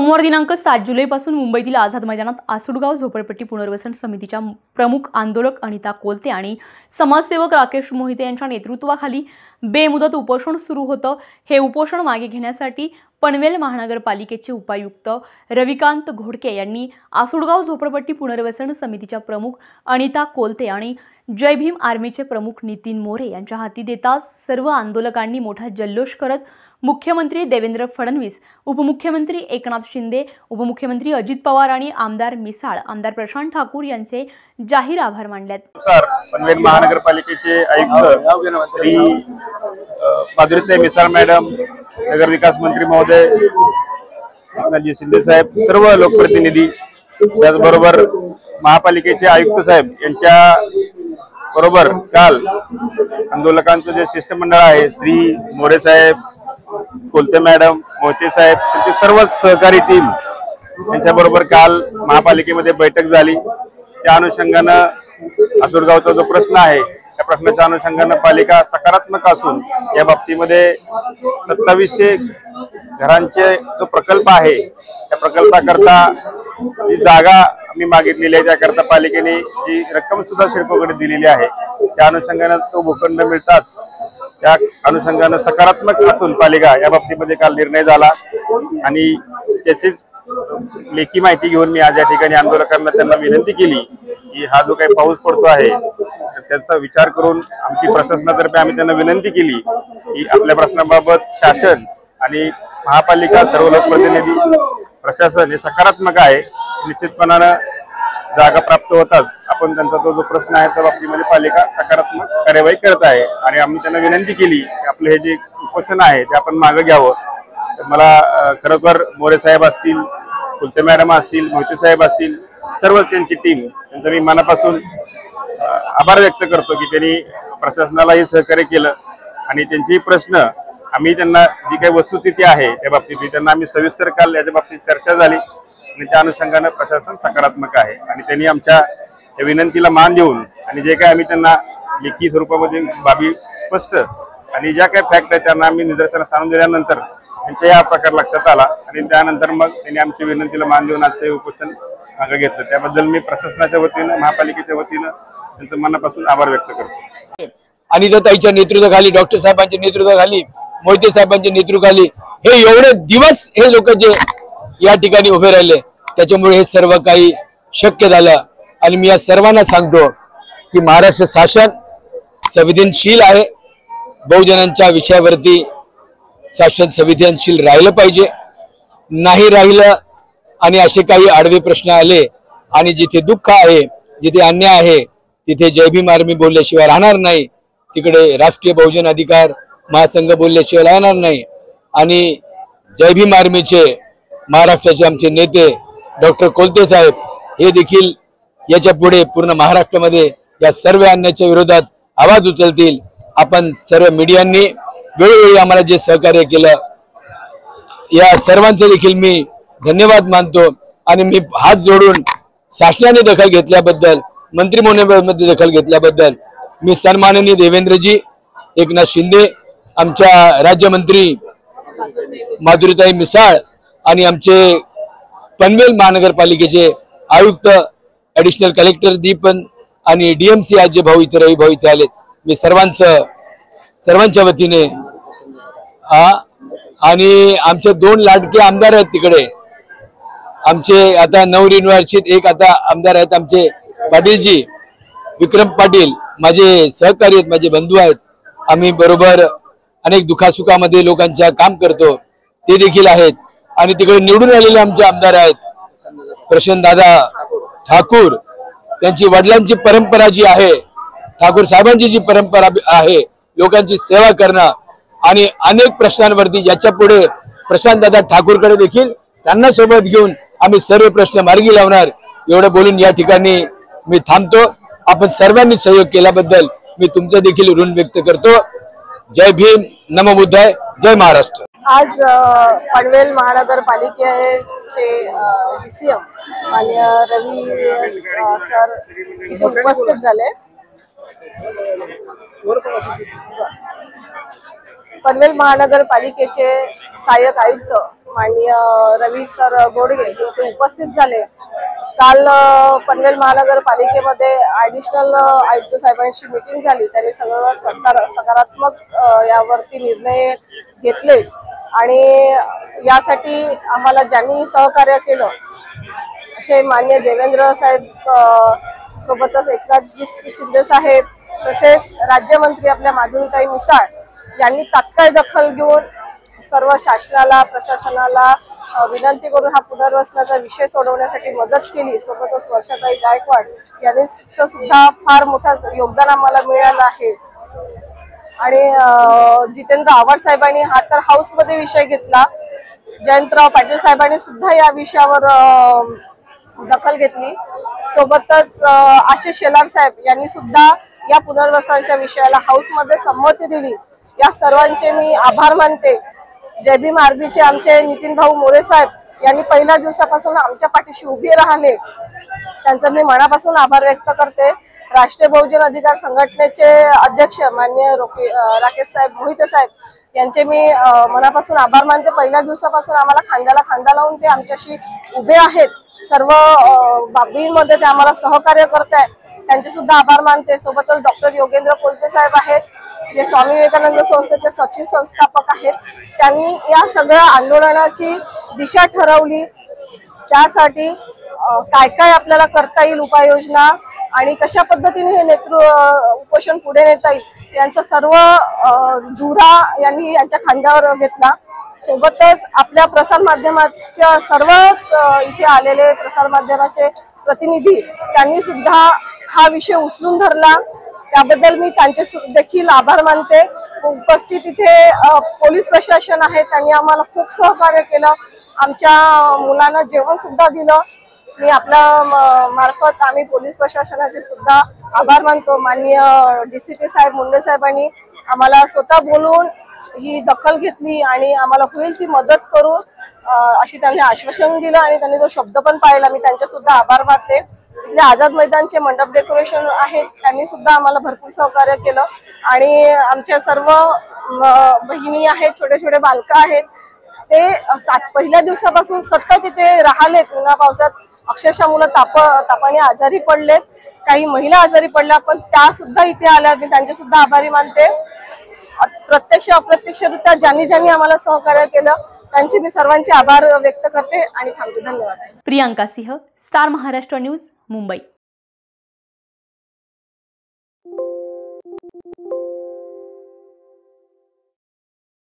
सोमवार दिनांक 7 जुलैपासून मुंबईतील आझाद मैदानात आसुडगाव झोपडपट्टी पुनर्वसन समितीच्या प्रमुख आंदोलक अनिता कोलते आणि समाजसेवक राकेश मोहिते यांच्या नेतृत्वाखाली बेमुदत उपोषण सुरू होतं। हे उपोषण मागे घेण्यासाठी पनवेल महानगरपालिकेचे उपायुक्त रविकांत घोडके यांनी आसुडगाव झोपडपट्टी पुनर्वसन समितीच्या प्रमुख अनिता कोलते आणि जय भीम आर्मीचे प्रमुख नितीन मोरे यांच्या हाती देताच सर्व आंदोलकांनी मोठा जल्लोष करत मुख्यमंत्री देवेंद्र फडणवीस, उपमुख्यमंत्री एकनाथ शिंदे, उपमुख्यमंत्री अजित पवार आणि आमदार मिसाळ, आमदार प्रशांत ठाकूर यांचे जाहीर आभार मानले। सर, पनवेल महानगरपालिकेचे आयुक्त श्री माधुरीताई मिसाळ मॅडम, नगर विकास मंत्री महोदय एकनाथजी शिंदे साहेब, सर्व लोकप्रतिनिधी, त्याचबरोबर महापालिकेचे आयुक्त साहेब यांच्या बरोबर काल आंदोलकांचं जे शिष्टमंडळ आहे, श्री मोरे साहेब, कोलते मॅडम, मोहिते साहेब, त्यांचे सर्व सहकारी टीम यांच्याबरोबर काल महापालिकेमध्ये बैठक झाली। त्या अनुषंगानं आसुडगावचा जो प्रश्न आहे त्या प्रश्नाच्या अनुषंगानं पालिका सकारात्मक असून या बाबतीमध्ये 2700 घरांचे जो प्रकल्प आहे त्या प्रकल्पाकरता जी जागा आम्ही मागितलेली आहे त्याकरता पालिकेने जी रक्कम सुद्धा शिडकोकडे दिलेली आहे, त्या अनुषंगानं तो भूखंड मिळताच त्या अनुषंगानं सकारात्मक असून पालिका या बाबतीमध्ये काल निर्णय झाला आणि त्याचीच लेखी माहिती घेऊन मी आज या ठिकाणी आंदोलकांना त्यांना विनंती केली की हा जो काही पाऊस पडतो आहे त्याचा विचार करून आमची प्रशासनातर्फे आम्ही त्यांना विनंती केली की आपल्या प्रश्नाबाबत शासन आणि महापालिका, सर्व लोकप्रतिनिधी, प्रशासन हे सकारात्मक आहे। निश्चितपणानं जागा प्राप्त होताच आपण त्यांचा तो जो प्रश्न आहे त्या बाबतीमध्ये पालिका सकारात्मक कार्यवाही करत आहे आणि आम्ही त्यांना विनंती केली की आपलं हे जे उपोषण आहे ते आपण मागे घ्यावं। मला खरोखर मोरे साहेब असतील, कोलते मॅडम असतील, मोहिते साहेब असतील, सर्व त्यांची टीम, त्यांचं मी मनापासून आभार व्यक्त करतो की त्यांनी प्रशासनालाही सहकार्य केलं आणि त्यांचे प्रश्न आम्ही त्यांना जी काही वस्तुस्थिती आहे त्या बाबतीत त्यांना आम्ही सविस्तर काल याच्या बाबतीत चर्चा झाली आणि त्या अनुषंगानं प्रशासन सकारात्मक आहे आणि त्यांनी आमच्या विनंतीला मान देऊन आणि जे काही आम्ही त्यांना लेखी स्वरूपामध्ये बाबी स्पष्ट आणि ज्या काही फॅक्ट आहेत त्यांना आम्ही निदर्शनास आणून दिल्यानंतर त्यांच्या हा प्रकार लक्षात आला आणि त्यानंतर मग त्यांनी आमच्या विनंतीला मान देऊन आजचे उपोषण मागे घेतलं। त्याबद्दल मी प्रशासनाच्या वतीनं, महापालिकेच्या वतीनं त्यांचं मनापासून आभार व्यक्त करतो। अनिताताईच्या नेतृत्वाखाली, डॉक्टर साहेबांच्या नेतृत्वाखाली, मोहिते साहेबांच्या नेतृत्वाखाली हे एवढे दिवस हे लोक जे या ठिकाणी उभे राहिले त्याच्यामुळे हे सर्व काही शक्य झालं आणि मी या सर्वांना सांगतो की महाराष्ट्र शासन संवेदनशील आहे। बहुजनांच्या विषयावरती शासन संवेदनशील राहिलं पाहिजे। नाही राहिलं आणि असे काही आडवे प्रश्न आले आणि जिथे दुःख आहे, जिथे अन्याय आहे, तिथे जय भीम आर्मी बोलल्याशिवाय राहणार नाही, तिकडे राष्ट्रीय बहुजन अधिकार महासंघ बोलल्याशिवाय राहणार नाही आणि जय भीम आर्मीचे महाराष्ट्राचे आमचे नेते डॉक्टर कोलते साहेब हे देखील याच्या पुढे पूर्ण महाराष्ट्रामध्ये या सर्व अन्यायाच्या विरोधात आवाज उचलतील। आपण सर्व मीडियांनी वेळोवेळी आम्हाला जे सहकार्य केलं या सर्वांचे देखील मी धन्यवाद मानतो आणि मी हात जोडून शासनाने दखल घेतल्याबद्दल, मंत्रिमंडळामध्ये दखल घेतल्याबद्दल मी सन्माननीय देवेंद्रजी, एकनाथ शिंदे, आमच्या राज्यमंत्री माधुरीताई मिसाळ आणि आमचे पनवेल महानगरपालिकेचे आयुक्त, ॲडिशनल कलेक्टर दीपन आणि डीएमसी आज जे भाऊ इथे आलेत, मी सर्वांच्या वतीने आणि आमचे 2 लाडके आमदार आहेत तिकडे, आमचे आता नवनिर्वाचित एक आता आमदार आहेत आमचे पाटीलजी, विक्रम पाटील, माझे सहकारी आहेत, माझे बंधू आहेत। आम्ही बरोबर अनेक दुखासुखामध्ये लोकांच्या काम करतो, ते देखील आहेत आणि तिकडे निवडून आलेले आमचे आमदार आहेत प्रशांत दादा ठाकूर, त्यांची वडिलांची परंपरा जी आहे, ठाकूर साहेबांची जी परंपरा आहे लोकांची सेवा करणं आणि अनेक प्रश्नांवरती ज्याच्या पुढे प्रशांत दादा ठाकूरकडे देखील त्यांना सोबत घेऊन आम्ही सर्व प्रश्न मार्गी लावणार। एवढं बोलून या ठिकाणी मी थांबतो। आपण सर्वांनी सहयोग केल्याबद्दल मी तुमचं देखील ऋण व्यक्त करतो। जय भीम, नमो बुद्धाय, जय महाराष्ट्र। आज पनवेल महानगरपालिकेचे डीसीएम माननीय रवी सर इथे उपस्थित झाले। पनवेल महानगरपालिकेचे सहाय्यक आयुक्त माननीय रवी सर गोडगे हे इथे उपस्थित झाले। काल पनवेल महानगरपालिकेमध्ये ॲडिशनल आयुक्त साहेबांची मीटिंग झाली। त्यांनी सगळं सकारात्मक यावरती निर्णय घेतले आणि यासाठी आम्हाला ज्यांनी सहकार्य केलं असे माननीय देवेंद्र साहेब, सोबतच एकनाथजी शिंदे साहेब, तसेच राज्यमंत्री आपल्या माधुरीताई मिसाळ यांनी तात्काळ दखल घेऊन सर्व शासनाला, प्रशासनाला विनंती करून हा पुनर्वसनाचा विषय सोडवण्यासाठी मदत केली। सोबतच वर्षाताई गायकवाड यांनी सुद्धा फार मोठा योगदान आम्हाला मिळालं आहे। आणि जितेंद्र आव्हाड साहेबांनी हा तर हाऊसमध्ये विषय घेतला, जयंतराव पाटील साहेबांनी सुद्धा या विषयावर दखल घेतली। सोबतच आशिष शेलार साहेब यांनी सुद्धा या पुनर्वसनाच्या विषयाला हाऊसमध्ये संमती दिली। या सर्वांचे मी आभार मानते। जय भीम आर्मीचे आमचे नितीन भाऊ मोरे साहेब यांनी पहिल्या दिवसापासून आमच्या पाठीशी उभे राहिले, त्यांचा मी मनापासून आभार व्यक्त करते। राष्ट्रीय बहुजन अधिकार संघटनेचे अध्यक्ष माननीय राकेश साहेब मोहिते साहेब यांचे मी मनापासून आभार मानते। पहिल्या दिवसापासून आम्हाला खांद्याला खांदा लावून ते आमच्याशी उभे आहेत। सर्व बाबींमध्ये ते आम्हाला सहकार्य करत आहेत, त्यांचे सुद्धा आभार मानते। सोबतच डॉक्टर योगेंद्र कोलते साहेब आहेत, जे स्वामी विवेकानंद संस्थेचे सचिव संस्थापक आहेत। त्यांनी या सगळ्या आंदोलनाची दिशा ठरवली, त्यासाठी काय काय आपल्याला करता येईल उपाययोजना आणि कशा पद्धतीने हे उपोषण पुढे नेता येईल यांचा सर्व धुरा यांनी यांच्या खांद्यावर घेतला। सोबतच आपल्या प्रसार माध्यमाच्या सर्वच इथे आलेले प्रसार माध्यमाचे प्रतिनिधी त्यांनी सुद्धा हा विषय उचलून धरला, त्याबद्दल मी त्यांचे देखील आभार मानते। उपस्थित इथे पोलीस प्रशासन आहे, त्यांनी आम्हाला खूप सहकार्य केलं, आमच्या मुलांना जेवण सुद्धा दिलं। मी आपल्या मार्फत आम्ही पोलीस प्रशासनाचे सुद्धा आभार मानतो। माननीय DCP साहेब मुंडे साहेबांनी आम्हाला स्वतः बोलून ही दखल घेतली आणि आम्हाला होईल ती मदत करू अशी त्यांनी आश्वासन दिलं आणि त्यांनी तो शब्द पण पाळला। मी त्यांचे सुद्धा आभार मानते। इथले आझाद मैदानचे मंडप डेकोरेशन आहेत, त्यांनी सुद्धा आम्हाला भरपूर सहकार्य केलं आणि आमच्या सर्व बहिणी आहेत, छोटे छोटे बालकं आहेत, ते पहिल्या दिवसापासून सतत इथे राहिलेत उन्हा पावसात। अक्षरशः मुलं तापाने आजारी पडलेत, काही महिला आजारी पडल्या, पण त्या सुद्धा इथे आल्या। मी त्यांचे सुद्धा आभारी मानते। प्रत्यक्ष अप्रत्यक्षरित्या ज्यांनी आम्हाला सहकार्य केलं त्यांचे मी सर्वांचे आभार व्यक्त करते आणि थांबते। धन्यवाद। प्रियांका सिंह, स्टार महाराष्ट्र न्यूज, मुंबई।